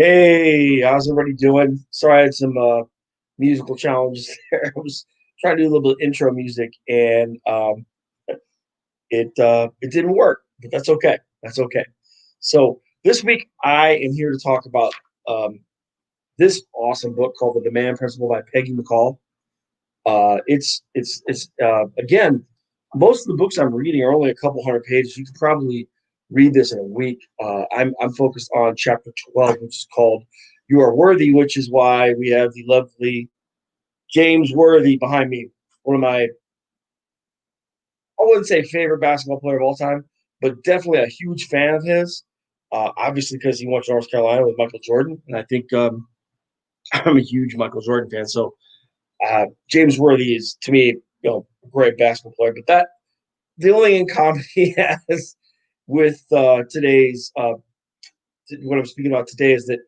Hey, how's everybody doing? Sorry, I had some musical challenges there. I was trying to do a little bit of intro music and it didn't work, but that's okay. That's okay. So this week I am here to talk about um, this awesome book called The Demand Principle by Peggy McCall. It's again, most of the books I'm reading are only a couple hundred pages. You could probably read this in a week. I'm focused on chapter 12, which is called "You Are Worthy," which is why we have the lovely James Worthy behind me. One of my, I wouldn't say favorite basketball player of all time, but definitely a huge fan of his. Obviously, because he went to North Carolina with Michael Jordan, and I think I'm a huge Michael Jordan fan. So James Worthy is to me, a great basketball player. But that the only in common he has with today's what I'm speaking about today is that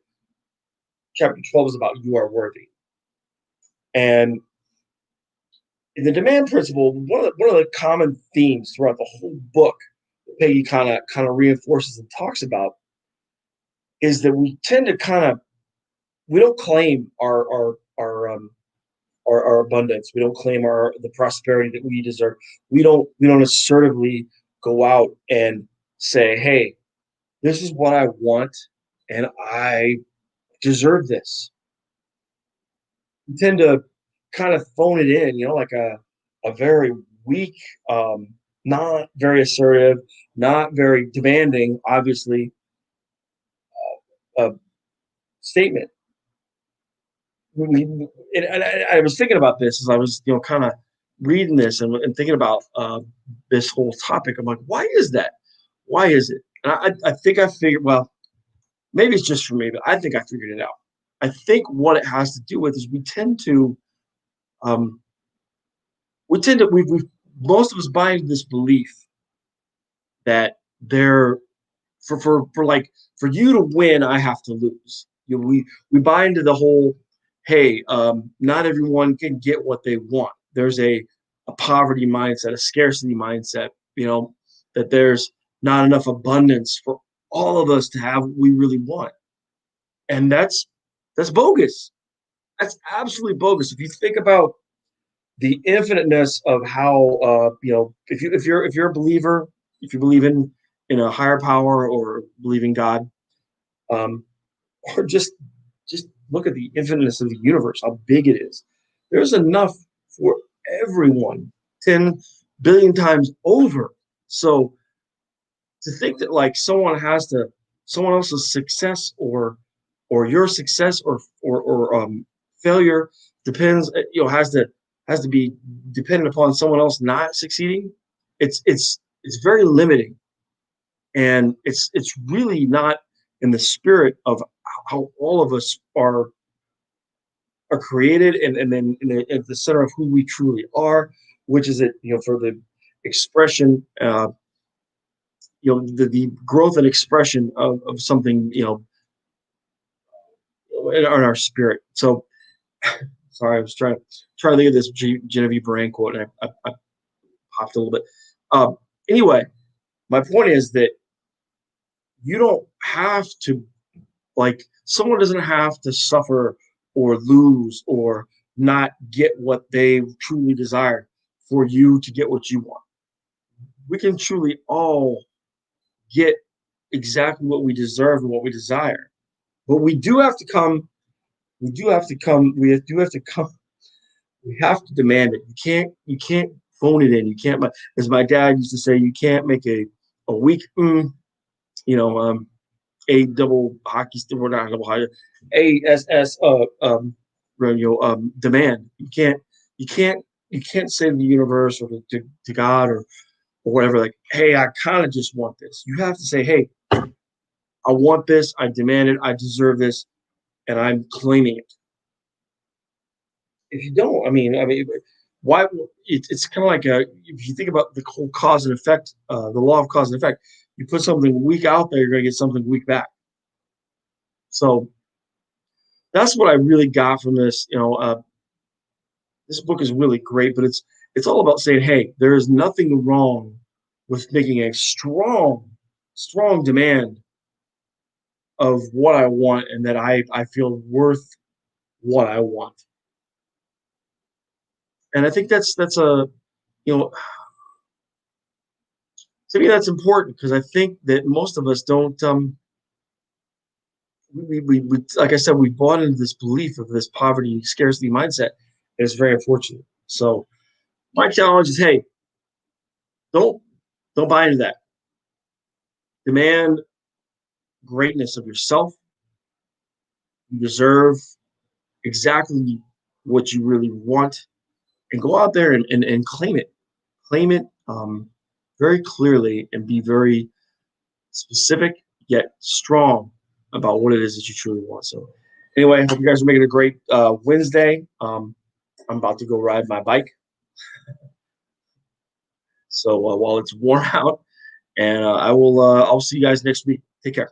chapter 12 is about you are worthy. And in the demand principle, one of the common themes throughout the whole book that Peggy kind of reinforces and talks about is that we tend to we don't claim our abundance. We don't claim the prosperity that we deserve. We don't assertively go out and say, "Hey, this is what I want, and I deserve this." We tend to kind of phone it in, like a very weak, um, not very assertive, not very demanding, obviously, statement. I was thinking about this as I was, kind of reading this and thinking about this whole topic. I'm like, why is that? Why is it? And I think I figured. Well, maybe it's just for me, but I think I figured it out. I think what it has to do with is um, we tend to we most of us buy into this belief that they're for like for you to win, I have to lose. We buy into the whole, hey, not everyone can get what they want. There's a poverty mindset, a scarcity mindset. That there's not enough abundance for all of us to have what we really want, and that's bogus. That's absolutely bogus. If you think about the infiniteness of how if you're a believer, if you believe in a higher power or believe in God, um, or just look at the infiniteness of the universe, how big it is. There's enough for everyone, 10 billion times over. So to think that like someone else's success or your success or failure depends, has to be dependent upon someone else not succeeding. It's very limiting, and it's really not in the spirit of how all of us are created, and then at the center of who we truly are, which is it, for the expression, the growth and expression of something, in our spirit. So sorry, I was trying to think of this Genevieve Moran quote, and I popped a little bit. Um, anyway, my point is that you don't have to, like, someone doesn't have to suffer or lose or not get what they truly desire for you to get what you want. We can truly all get exactly what we deserve and what we desire. But we have to demand it. You can't phone it in. You can't, as my dad used to say, you can't make a weak you know, a double hockey stick, or not double hockey, ASS demand. You can't say to the universe or to God or whatever, like, hey, I kind of just want this. You have to say, hey, I want this, I demand it, I deserve this, and I'm claiming it. If you don't, I mean, why? It's kind of like if you think about the whole cause and effect, the law of cause and effect. You put something weak out there, you're going to get something weak back. So that's what I really got from this. This book is really great, but it's all about saying, hey, there is nothing wrong with making a strong demand of what I want and that I feel worth what I want. And I think that's a you know to me that's important because I think that most of us don't we like I said, we bought into this belief of this poverty scarcity mindset. And it's very unfortunate. So my challenge is, hey, don't don't buy into that. Demand greatness of yourself. You deserve exactly what you really want, and go out there and claim it. Claim it very clearly and be very specific yet strong about what it is that you truly want. So, anyway, hope you guys are making a great Wednesday. I'm about to go ride my bike. So while it's warm out, and I'll see you guys next week. Take care.